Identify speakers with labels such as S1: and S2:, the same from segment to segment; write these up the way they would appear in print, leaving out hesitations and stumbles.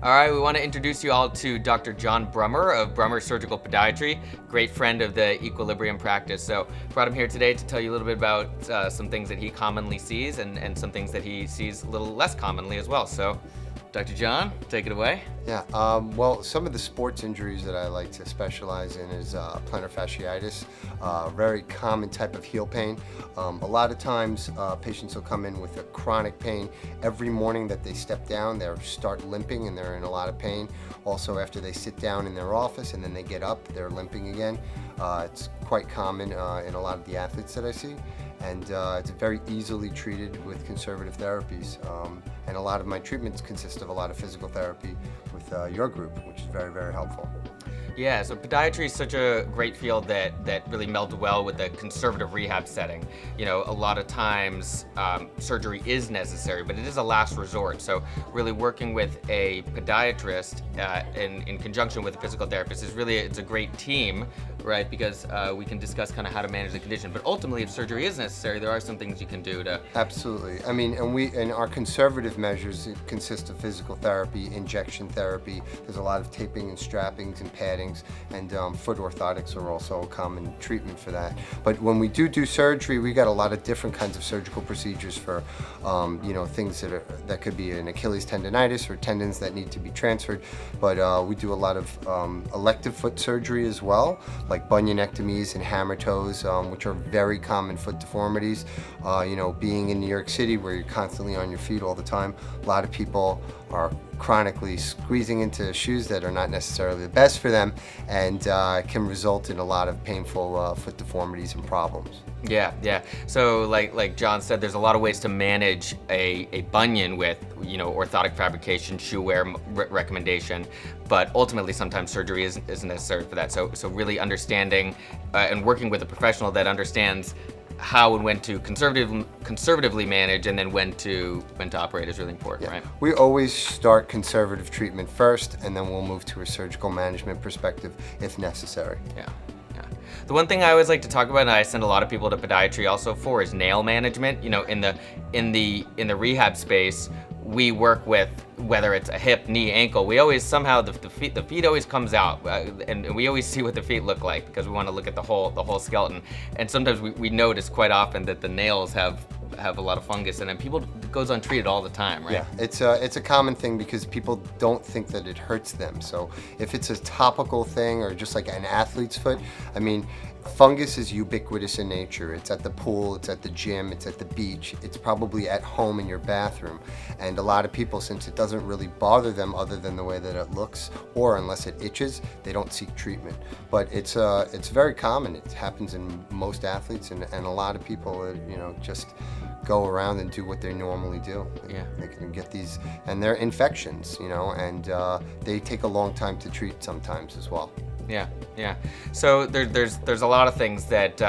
S1: All right, we want to introduce you all to Dr. John Brummer of Brummer Surgical Podiatry, great friend of the equilibrium practice. So brought him here today to tell you a little bit about some things that he commonly sees and some things that he sees a little less commonly as well. So Dr. John, take it away.
S2: Yeah, well, some of the sports injuries that I like to specialize in is plantar fasciitis, very common type of heel pain. A lot of times patients will come in with a chronic pain. Every morning that they step down, they start limping and they're in a lot of pain. Also, after they sit down in their office and then they get up, they're limping again. It's quite common in a lot of the athletes that I see. And it's very easily treated with conservative therapies. And a lot of my treatments consist of a lot of physical therapy with your group, which is very, very helpful.
S1: Yeah, so podiatry is such a great field that really melds well with the conservative rehab setting. You know, a lot of times surgery is necessary, but it is a last resort. So really working with a podiatrist in conjunction with a physical therapist is really, it's a great team, right? Because we can discuss kind of how to manage the condition. But ultimately, if surgery is necessary, there are some things you can do to...
S2: Absolutely. I mean, and our conservative measures consist of physical therapy, injection therapy. There's a lot of taping and strappings and padding. And foot orthotics are also a common treatment for that. But when we do surgery, we got a lot of different kinds of surgical procedures for, you know, things that could be an Achilles tendonitis or tendons that need to be transferred. But we do a lot of elective foot surgery as well, like bunionectomies and hammer toes, which are very common foot deformities. You know, being in New York City where you're constantly on your feet all the time, a lot of people are chronically squeezing into shoes that are not necessarily the best for them, and can result in a lot of painful foot deformities and problems.
S1: Yeah. So like John said, there's a lot of ways to manage a bunion with, you know, orthotic fabrication, shoe wear recommendation, but ultimately sometimes surgery isn't necessary for that. So really understanding and working with a professional that understands how and when to conservatively manage, and then when to operate is really important, right?
S2: We always start conservative treatment first, and then we'll move to a surgical management perspective if necessary.
S1: Yeah. The one thing I always like to talk about, and I send a lot of people to podiatry also for, is nail management. You know, in the rehab space, we work with, whether it's a hip, knee, ankle, we always somehow, the feet always comes out, and we always see what the feet look like because we want to look at the whole skeleton. And sometimes we notice quite often that the nails have a lot of fungus in them. People, it goes untreated all the time, right?
S2: Yeah, it's a common thing because people don't think that it hurts them. So if it's a topical thing or just like an athlete's foot, I mean, fungus is ubiquitous in nature. It's at the pool, it's at the gym, it's at the beach, it's probably at home in your bathroom. And a lot of people, since it doesn't really bother them other than the way that it looks, or unless it itches, they don't seek treatment. But it's very common. It happens in most athletes, and a lot of people, you know, just go around and do what they normally do.
S1: Yeah.
S2: They can get these, and they're infections, you know, and they take a long time to treat sometimes as well.
S1: Yeah. So there's a lot of things that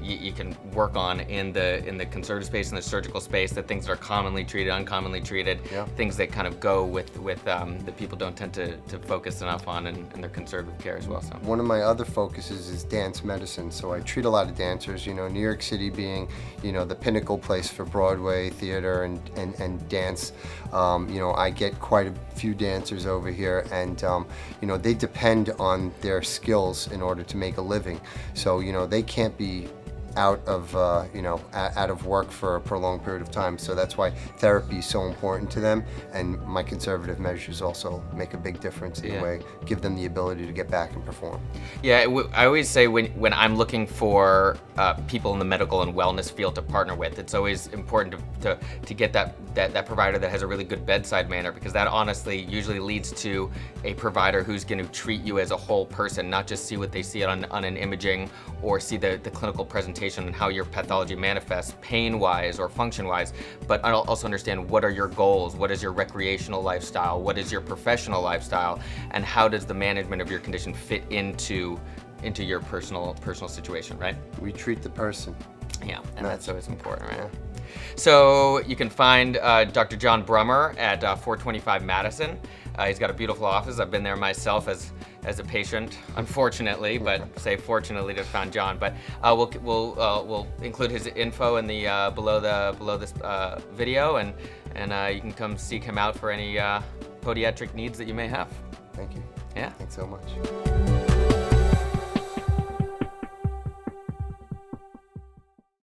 S1: you can work on in the conservative space, in the surgical space, the things that are commonly treated, uncommonly treated, things that kind of go with that people don't tend to focus enough on in their conservative care as well. So
S2: one of my other focuses is dance medicine. So I treat a lot of dancers. You know, New York City being, you know, the pinnacle place for Broadway theater and dance. You know, I get quite a few dancers over here, and you know, they depend on their skills in order to make a living. So, you know, they can't be out of work for a prolonged period of time. So that's why therapy is so important to them, and my conservative measures also make a big difference in the way, give them the ability to get back and perform.
S1: Yeah, I always say when I'm looking for people in the medical and wellness field to partner with, it's always important to get that provider that has a really good bedside manner, because that honestly usually leads to a provider who's going to treat you as a whole person, not just see what they see on an imaging or see the clinical presentation and how your pathology manifests pain-wise or function-wise, but I'll also understand what are your goals, what is your recreational lifestyle, what is your professional lifestyle, and how does the management of your condition fit into your personal situation, right?
S2: We treat the person.
S1: Yeah, and that's always important, right? Yeah. So you can find Dr. John Brummer at 425 Madison. He's got a beautiful office. I've been there myself as a patient, unfortunately, but say fortunately to find John. But we'll include his info in below this video, and you can come seek him out for any podiatric needs that you may have.
S2: Thank you.
S1: Yeah.
S2: Thanks so much.